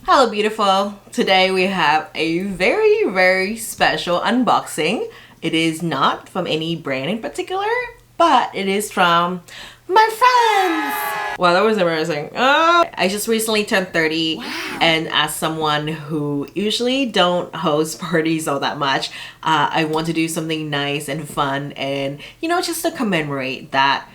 Hello beautiful. Today we have a very special unboxing. It is not from any brand in particular, but it is from my friends. Wow, that was embarrassing. I just recently turned 30. Wow. And as someone who usually don't host parties all that much, I want to do something nice and fun and just to commemorate that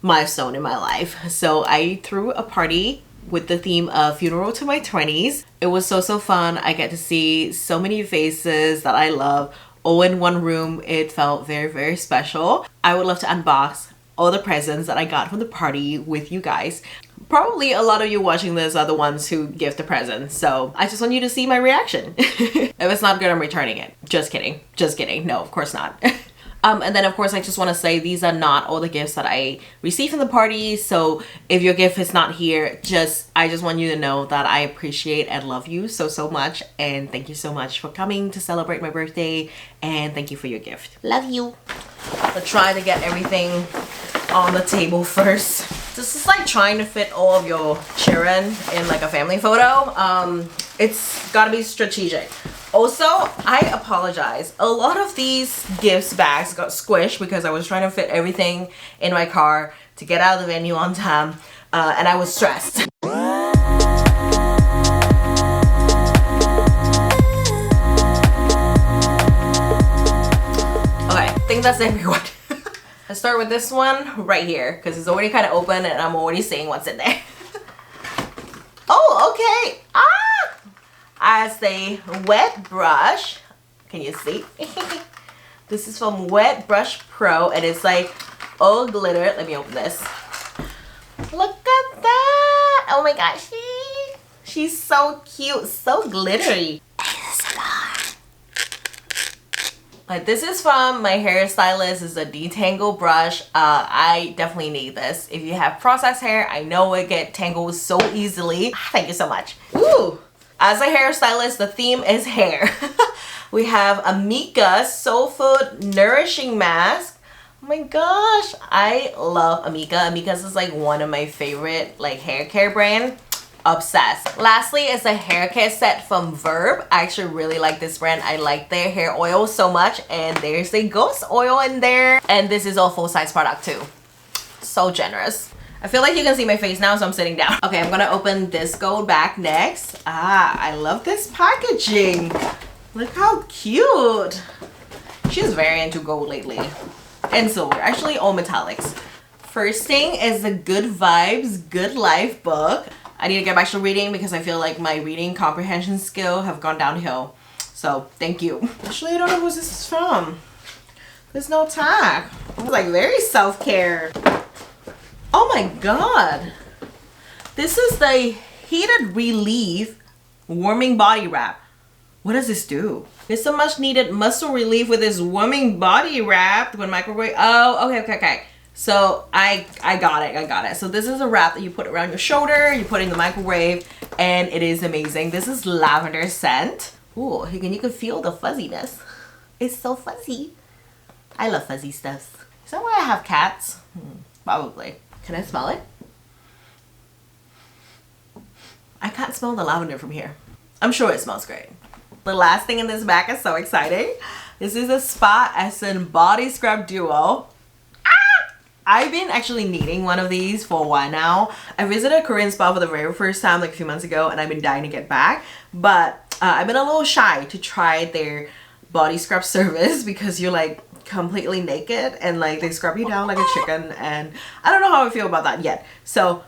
milestone in my life. So I threw a party with the theme of funeral to my 20s. It was so fun. I get to see so many faces that I love all in one room. It felt very special. I would love to unbox all the presents that I got from the party with you guys. Probably a lot of you watching this are the ones who give the presents, so I just want you to see my reaction. If it's not good, I'm returning it. Just kidding. No, of course not. And then of course I just want to say these are not all the gifts that I received from the party, so if your gift is not here, I just want you to know that I appreciate and love you so much, and thank you so much for coming to celebrate my birthday, and thank you for your gift. Love you. I'll try to get everything on the table first. This is like trying to fit all of your children in like a family photo. It's gotta be strategic. Also, I apologize. A lot of these gifts bags got squished because I was trying to fit everything in my car to get out of the venue on time, and I was stressed. Okay, I think that's everyone. Let's start with this one right here because it's already kind of open and I'm already seeing what's in there. Oh, okay. As a wet brush, can you see? This is from Wet Brush Pro and it's like all glitter. Let me open this. Look at that. Oh my gosh, she's so cute, so glittery. This is from my hairstylist. It's a detangle brush. I definitely need this. If you have processed hair, I know it get tangled so easily. Thank you so much. Ooh. As a hairstylist, the theme is hair. We have Amika's Soul Food Nourishing Mask. Oh my gosh, I love Amika. Amika's is like one of my favorite like hair care brand. Obsessed. Lastly is a hair care set from Verb. I actually really like this brand. I like their hair oil so much, and there's a ghost oil in there. And this is all full-size product too. So generous. I feel like you can see my face now, so I'm sitting down. Okay, I'm gonna open this gold bag next. I love this packaging. Look how cute. She's very into gold lately. And silver, actually all metallics. First thing is the Good Vibes, Good Life book. I need to get back to reading because I feel like my reading comprehension skill have gone downhill. So thank you. Actually, I don't know who this is from. There's no tag. It's like very self-care. Oh my god. This is the Heated Relief Warming Body Wrap. What does this do? It's a much needed muscle relief with this warming body wrap when microwave. Oh, okay. So I got it. So this is a wrap that you put around your shoulder, you put it in the microwave, and it is amazing. This is lavender scent. Ooh, you can feel the fuzziness. It's so fuzzy. I love fuzzy stuff. Is that why I have cats? Probably. Can I smell it? I can't smell the lavender from here. I'm sure it smells great. The last thing in this bag is so exciting. This is a Spa Essence Body Scrub Duo. I've been actually needing one of these for a while now. I visited a Korean spa for the very first time like a few months ago, and I've been dying to get back. But I've been a little shy to try their body scrub service because you're like completely naked and like they scrub you down like a chicken, and I don't know how I feel about that yet. So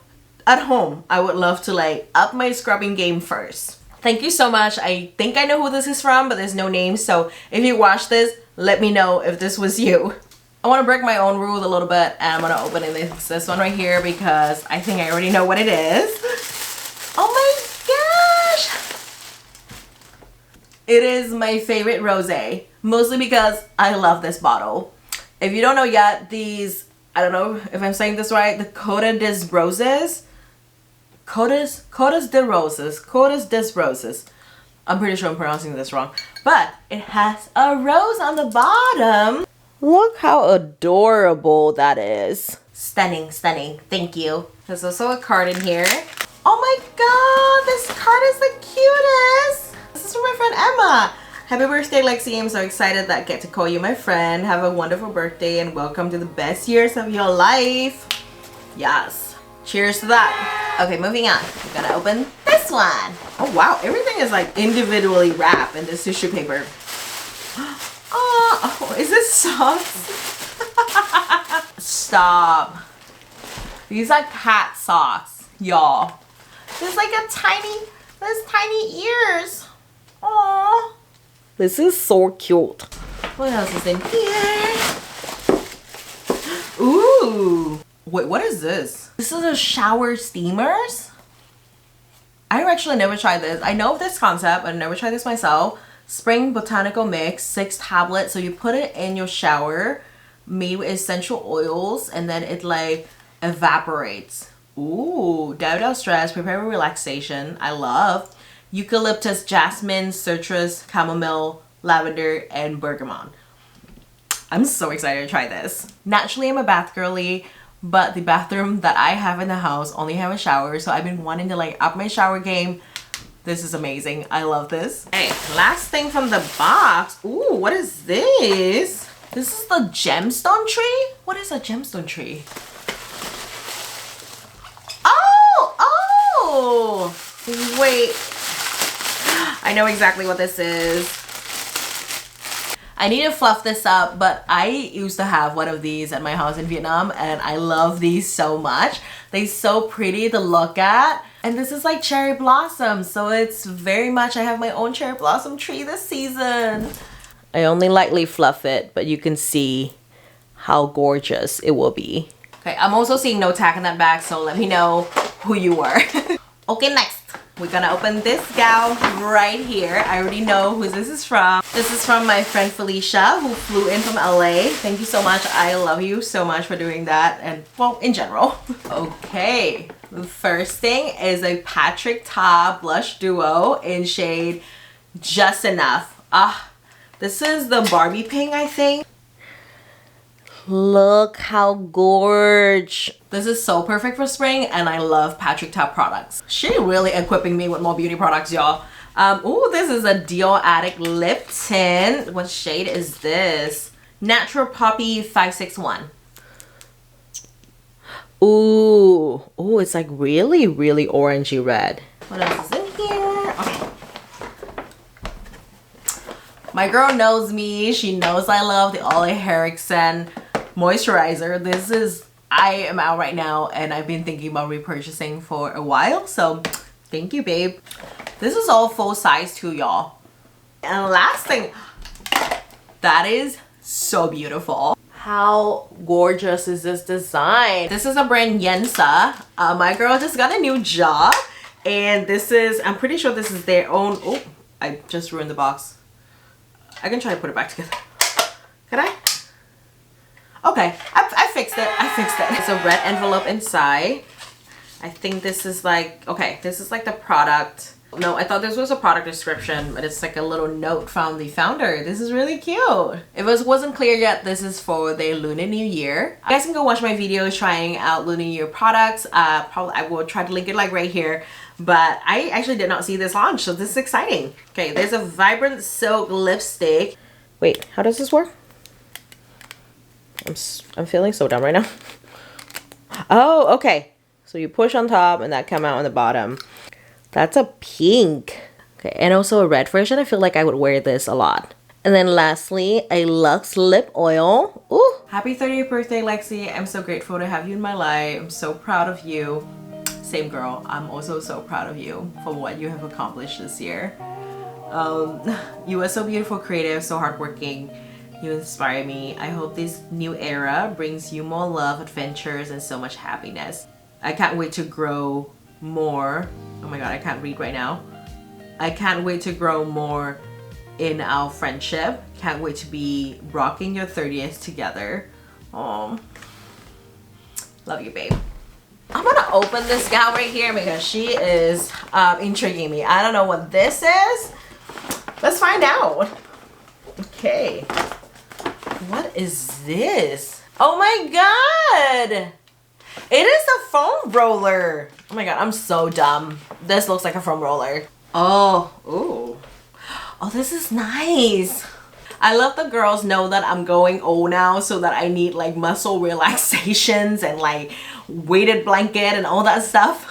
at home, I would love to like up my scrubbing game first. Thank you so much. I think I know who this is from, but there's no name. So if you watch this, let me know if this was you. I want to break my own rule a little bit, and I'm going to open this one right here because I think I already know what it is. Oh my gosh! It is my favorite rosé, mostly because I love this bottle. If you don't know yet, these, I don't know if I'm saying this right, the Coda des Roses. Codas des Roses. I'm pretty sure I'm pronouncing this wrong. But it has a rose on the bottom. Look how adorable that is. Stunning. Thank you. There's also a card in here. Oh my god, this card is the Happy birthday, Lexi. I'm so excited that I get to call you my friend. Have a wonderful birthday and welcome to the best years of your life. Yes. Cheers to that. Okay, moving on. We're gonna open this one. Oh wow, everything is like individually wrapped in this tissue paper. Oh, is this socks? Stop. These are cat socks, y'all. There's like there's tiny ears. Aww. This is so cute. What else is in here? Ooh. Wait, what is this? This is a shower steamers? I actually never tried this. I know of this concept, but I never tried this myself. Spring Botanical Mix, 6 tablets. So you put it in your shower, made with essential oils, and then it like evaporates. Ooh, dive out stress, prepare for relaxation. I love eucalyptus, jasmine, citrus, chamomile, lavender, and bergamot. I'm so excited to try this. Naturally, I'm a bath girly, but the bathroom that I have in the house only have a shower, so I've been wanting to like up my shower game. This is amazing. I love this. Hey, last thing from the box. Ooh, what is this? This is the gemstone tree? What is a gemstone tree? Oh, wait. I know exactly what this is. I need to fluff this up, but I used to have one of these at my house in Vietnam and I love these so much. They're so pretty to look at. And this is like cherry blossom, so it's very much, I have my own cherry blossom tree this season. I only lightly fluff it, but you can see how gorgeous it will be. Okay, I'm also seeing no tag in that bag, so let me know who you were. Okay, next. We're gonna open this gal right here. I already know who this is from. This is from my friend Felicia, who flew in from LA. Thank you so much. I love you so much for doing that, and well, in general. Okay, the first thing is a Patrick Ta blush duo in shade Just Enough. This is the Barbie pink, I think. Look how gorge. This is so perfect for spring, and I love Patrick Ta products. She really equipping me with more beauty products, y'all. Ooh, this is a Dior Addict lip tint. What shade is this? Natural Poppy 561. Ooh, it's like really, really orangey red. What else is in here? Okay. My girl knows me. She knows I love the Ole Henriksen moisturizer. This is, I am out right now and I've been thinking about repurchasing for a while, so thank you, babe. This is all full size too, y'all. And last thing, that is so beautiful. How gorgeous is this design? This is a brand Yensa. My girl just got a new job, and this is, I'm pretty sure this is their own. Oh, I just ruined the box. I can try to put it back together. Can I? Okay, I fixed it. I fixed it. It's a red envelope inside. I think this is like, okay, this is like the product. No, I thought this was a product description, but it's like a little note from the founder. This is really cute. If it wasn't clear yet, this is for the Lunar New Year. You guys can go watch my videos trying out Lunar New Year products. Probably I will try to link it like right here. But I actually did not see this launch, so this is exciting. Okay, there's a Vibrant Silk lipstick. Wait, how does this work? I'm feeling so dumb right now. Oh, okay. So you push on top and that come out on the bottom. That's a pink. Okay, and also a red version. I feel like I would wear this a lot. And then lastly, a Luxe lip oil. Ooh. Happy 30th birthday, Lexi. I'm so grateful to have you in my life. I'm so proud of you. Same girl. I'm also so proud of you for what you have accomplished this year. You are so beautiful, creative, so hardworking. You inspire me. I hope this new era brings you more love, adventures, and so much happiness. I can't wait to grow more. Oh my god, I can't read right now. I can't wait to grow more in our friendship. Can't wait to be rocking your 30th together. Oh, love you, babe. I'm gonna open this gal right here because she is intriguing me. I don't know what this is. Let's find out. Okay. What is this? Oh my god! It is a foam roller. Oh my god, I'm so dumb. This looks like a foam roller. Oh, ooh. Oh, this is nice. I love the girls know that I'm going old now, so that I need like muscle relaxations and like weighted blanket and all that stuff.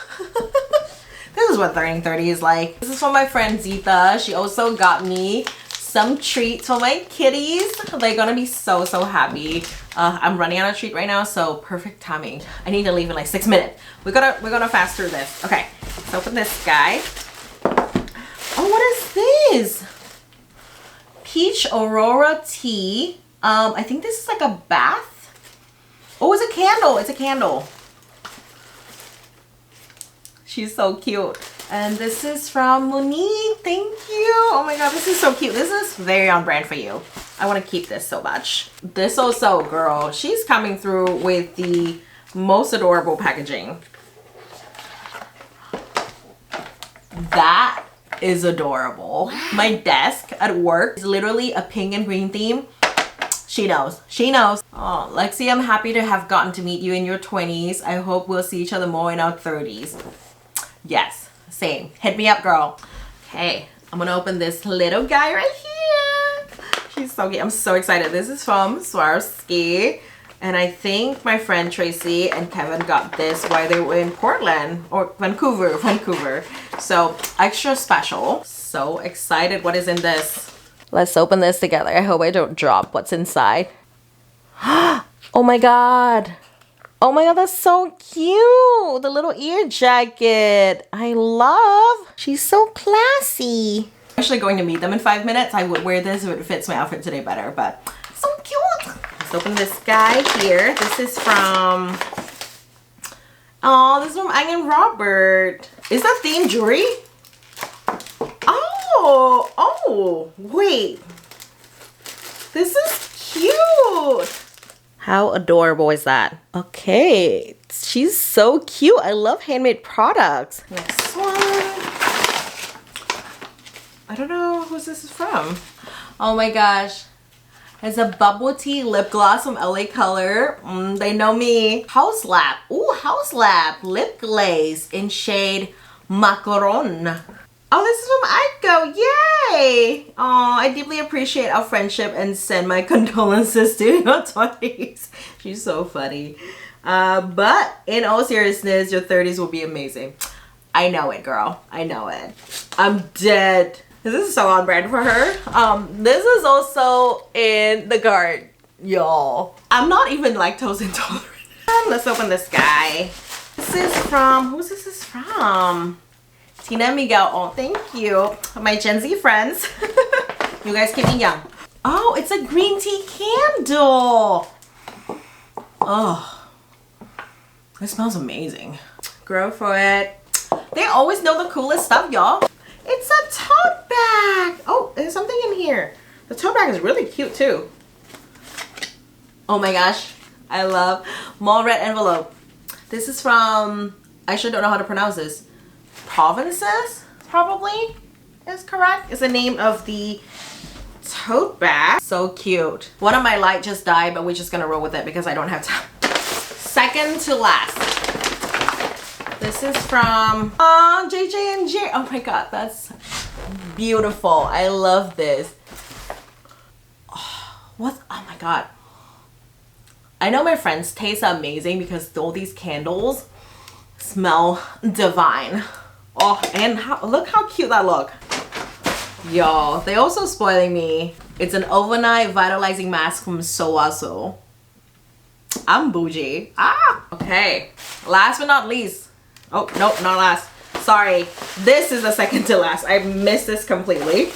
This is what turning 30 is like. This is from my friend Zita. She also got me some treats for my kitties. They're gonna be so happy. I'm running out of treat right now, so perfect timing. I need to leave in like 6 minutes. We're gonna fast through this. Okay, let's open this guy. Oh, what is this? Peach Aurora tea. I think this is like a bath. Oh, it's a candle. It's a candle. She's so cute. And this is from Monique. Thank you. Oh my god, this is so cute. This is very on brand for you. I want to keep this so much. This also, girl, she's coming through with the most adorable packaging. That is adorable. My desk at work is literally a pink and green theme. She knows. She knows. Oh, Lexi, I'm happy to have gotten to meet you in your 20s. I hope we'll see each other more in our 30s. Yes, same. Hit me up, girl. Okay, I'm gonna open this little guy right here. She's so cute. I'm so excited. This is from Swarovski. And I think my friend Tracy and Kevin got this while they were in Portland or Vancouver. So extra special. So excited. What is in this? Let's open this together. I hope I don't drop what's inside. Oh my god. Oh my god, that's so cute. The little ear jacket. I love. She's so classy. I'm actually going to meet them in 5 minutes. I would wear this if it fits my outfit today better, but so cute. Let's open this guy here. This is from, oh, this is from Ang & Robert. Is that themed jewelry? Oh, wait. This is cute. How adorable is that? Okay, she's so cute. I love handmade products. Next one. I don't know who this is from. Oh my gosh. It's a bubble tea lip gloss from LA Color. They know me. House Lab. Ooh, House Lab lip glaze in shade Macaron. Oh, this is from Aiko. Yay! Oh, I deeply appreciate our friendship and send my condolences to your 20s. She's so funny. But in all seriousness, your 30s will be amazing. I know it, girl. I know it. I'm dead. This is so on brand for her. This is also in the guard, y'all. I'm not even lactose intolerant. Let's open this guy. This is from, who's this is from? Tina Miguel. Oh, thank you. My Gen Z friends. You guys keep me young. Oh, it's a green tea candle. Oh, it smells amazing. Grow for it. They always know the coolest stuff, y'all. It's a tote bag. Oh, there's something in here. The tote bag is really cute too. Oh my gosh. I love mall red envelope. This is from, I actually don't know how to pronounce this. Provinces, probably is correct. Is the name of the tote bag. So cute. One of my light just died, but we're just gonna roll with it because I don't have time. Second to last. This is from JJ&J. Oh my god, that's beautiful. I love this. Oh, what? Oh my god. I know my friends taste amazing because all these candles smell divine. Oh, and look how cute that look. Y'all, they also spoiling me. It's an overnight vitalizing mask from Soaso. I'm bougie. Ah, okay. Last but not least. Oh, nope, not last. Sorry. This is the second to last. I missed this completely.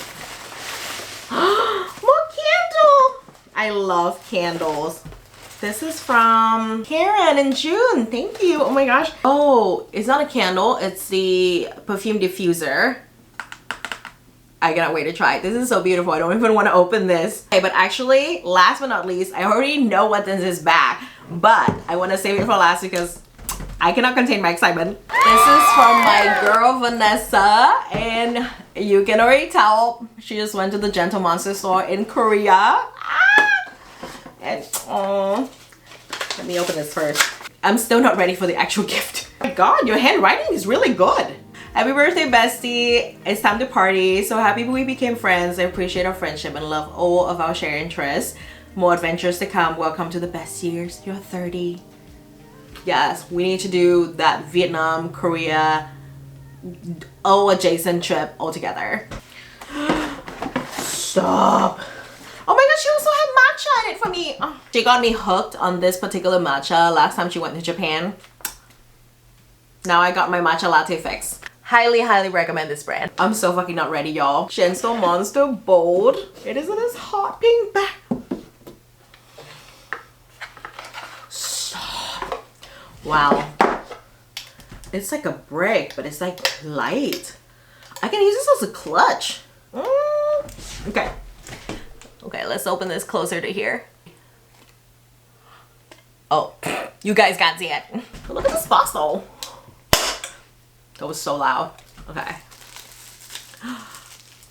More candle. I love candles. This is from Karen in June. Thank you. Oh my gosh. Oh, it's not a candle. It's the perfume diffuser. I cannot wait to try it. This is so beautiful. I don't even want to open this. Okay, but actually, last but not least, I already know what this is back, but I want to save it for last because I cannot contain my excitement. This is from my girl Vanessa, and you can already tell she just went to the Gentle Monster store in Korea. Ah! And oh, let me open this first. I'm still not ready for the actual gift. Oh my god, your handwriting is really good. Happy birthday, bestie. It's time to party. So happy we became friends. I appreciate our friendship and love all of our shared interests. More adventures to come. Welcome to the best years. You're 30. Yes, we need to do that Vietnam, Korea, all adjacent trip all together. Stop. Oh my god, she also had matcha in it for me. Oh. She got me hooked on this particular matcha last time she went to Japan. Now I got my matcha latte fix. Highly, highly recommend this brand. I'm so fucking not ready, y'all. Gentle Monster Bold. It is in this hot pink bag. Stop. Wow. It's like a brick, but it's like light. I can use this as a clutch. Okay. Okay, let's open this closer to here. Oh, you guys can't see it. Look at this fossil. That was so loud. Okay.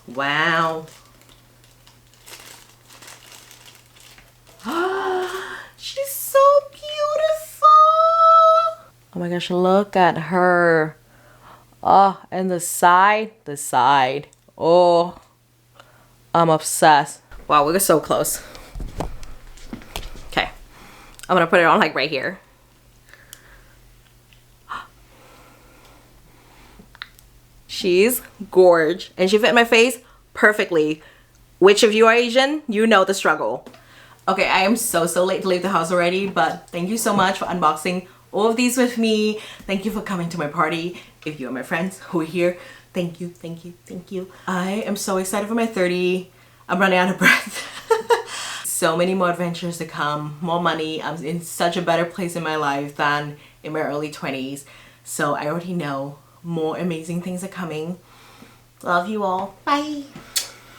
Wow. She's so beautiful. Oh my gosh, look at her. Oh, and the side. Oh, I'm obsessed. Wow, we're so close. Okay. I'm gonna put it on like right here. She's gorge and she fit my face perfectly. Which of you are Asian? You know the struggle. Okay, I am so late to leave the house already, but thank you so much for unboxing all of these with me. Thank you for coming to my party. If you are my friends who are here, thank you, thank you, thank you. I am so excited for my 30. I'm running out of breath. So many more adventures to come, more money. I'm in such a better place in my life than in my early 20s. So I already know more amazing things are coming. Love you all. Bye.